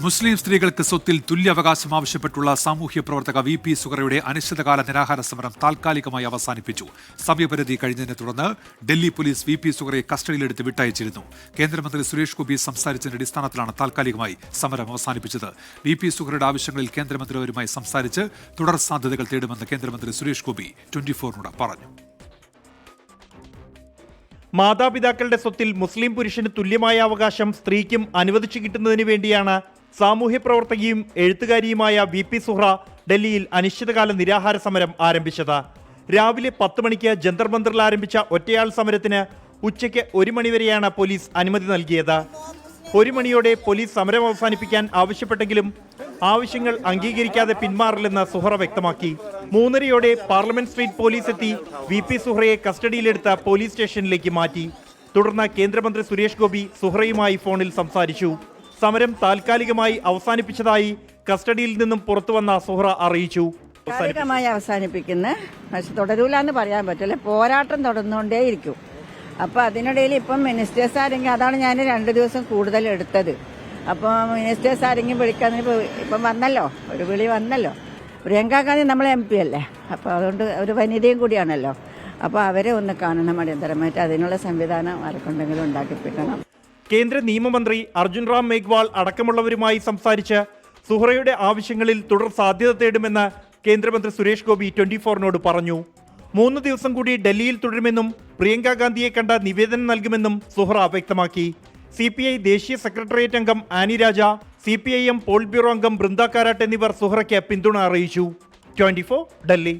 മുസ്ലിം സ്ത്രീകൾക്ക് സ്വത്തിൽ തുല്യാവകാശം ആവശ്യപ്പെട്ടുള്ള സാമൂഹ്യ പ്രവർത്തക വി പി സുഹറയുടെ അനിശ്ചിതകാല നിരാഹാര സമരം താൽക്കാലികമായി അവസാനിപ്പിച്ചു. സമയപരിധി കഴിഞ്ഞതിനെ തുടർന്ന് ഡൽഹി പോലീസ് വി പി സുഹറയെ കസ്റ്റഡിയിലെടുത്ത് വിട്ടയച്ചിരുന്നു. കേന്ദ്രമന്ത്രി സുരേഷ് ഗോപി സംസാരിച്ചതിന്റെ അടിസ്ഥാനത്തിലാണ് താൽക്കാലികമായി സമരം അവസാനിപ്പിച്ചത്. വി പി സുഹറയുടെ ആവശ്യങ്ങളിൽ കേന്ദ്രമന്ത്രിമാരുമായി സംസാരിച്ച് തുടർ സാധ്യതകൾ തേടുമെന്ന് കേന്ദ്രമന്ത്രി സുരേഷ് ഗോപി 24 പറഞ്ഞു. മാതാപിതാക്കളുടെ സ്വത്തിൽ മുസ്ലിം പുരുഷന് തുല്യമായ അവകാശം സ്ത്രീക്കും അനുവദിച്ചു കിട്ടുന്നതിന് വേണ്ടിയാണ് സാമൂഹ്യ പ്രവർത്തകയും എഴുത്തുകാരിയുമായ വി പി സുഹ്റ ഡൽഹിയിൽ അനിശ്ചിതകാല നിരാഹാര സമരം ആരംഭിച്ചത്. രാവിലെ 10 മണിക്ക് ജന്തർ മന്ദറിൽ ആരംഭിച്ച ഒറ്റയാൾ സമരത്തിന് ഉച്ചയ്ക്ക് 1 മണിവരെയാണ് പോലീസ് അനുമതി നൽകിയത്. 1 മണിയോടെ പോലീസ് സമരം അവസാനിപ്പിക്കാൻ ആവശ്യപ്പെട്ടെങ്കിലും ആവശ്യങ്ങൾ അംഗീകരിക്കാതെ പിന്മാറില്ലെന്ന് സുഹ്റ വ്യക്തമാക്കി. 3:30 പാർലമെന്റ് സ്ട്രീറ്റ് പോലീസ് എത്തി വി പി സുഹ്റയെ കസ്റ്റഡിയിലെടുത്ത് പോലീസ് സ്റ്റേഷനിലേക്ക് മാറ്റി. തുടർന്ന് കേന്ദ്രമന്ത്രി സുരേഷ് ഗോപി സുഹ്റയുമായി ഫോണിൽ സംസാരിച്ചു. സമരം താൽക്കാലികമായി അവസാനിപ്പിച്ചതായി കസ്റ്റഡിയിൽ നിന്നും പുറത്തുവന്ന സുഹ്റ അറിയിച്ചു. താൽക്കാലികമായി അവസാനിപ്പിക്കുന്ന പക്ഷെ തുടരൂലെന്ന് പറയാൻ പറ്റില്ല, പോരാട്ടം തുടർന്നുകൊണ്ടേയിരിക്കും. അപ്പോൾ അതിനിടയിൽ ഇപ്പം മിനിസ്റ്റേഴ്സ് ആരെങ്കിലും, അതാണ് ഞാൻ 2 ദിവസം കൂടുതൽ എടുത്തത്. അപ്പോൾ മിനിസ്റ്റേഴ്സ് ആരെങ്കിലും വിളിക്കാൻ ഇപ്പം വന്നല്ലോ, ഒരു വിളി വന്നല്ലോ. പ്രിയങ്ക ഗാന്ധി നമ്മളെ MP അല്ലേ, അപ്പോൾ അതുകൊണ്ട് ഒരു വനിതയും കൂടിയാണല്ലോ. അപ്പോൾ അവരെ ഒന്ന് കാണണം അടിയന്തരമായിട്ട്. അതിനുള്ള സംവിധാനം ആർക്കുണ്ടെങ്കിലും ഉണ്ടാക്കിപ്പിക്കണം. കേന്ദ്ര നിയമമന്ത്രി അർജുൻ റാം മേഘ്വാൾ അടക്കമുള്ളവരുമായി സംസാരിച്ച് സുഹ്റയുടെ ആവശ്യങ്ങളിൽ തുടർ സാധ്യത തേടുമെന്ന് കേന്ദ്രമന്ത്രി സുരേഷ് ഗോപി 24 പറഞ്ഞു. 3 ദിവസം കൂടി ഡൽഹിയിൽ തുടരുമെന്നും പ്രിയങ്ക ഗാന്ധിയെ കണ്ട നിവേദനം നൽകുമെന്നും സുഹ്റ വ്യക്തമാക്കി. CPI ദേശീയ സെക്രട്ടേറിയറ്റ് അംഗം ആനി രാജ, CPIM പോളിറ്റ് ബ്യൂറോ അംഗം ബൃന്ദ കാരാട്ട് എന്നിവർ സുഹ്റയ്ക്ക് പിന്തുണ അറിയിച്ചു. 24 ഡൽഹി.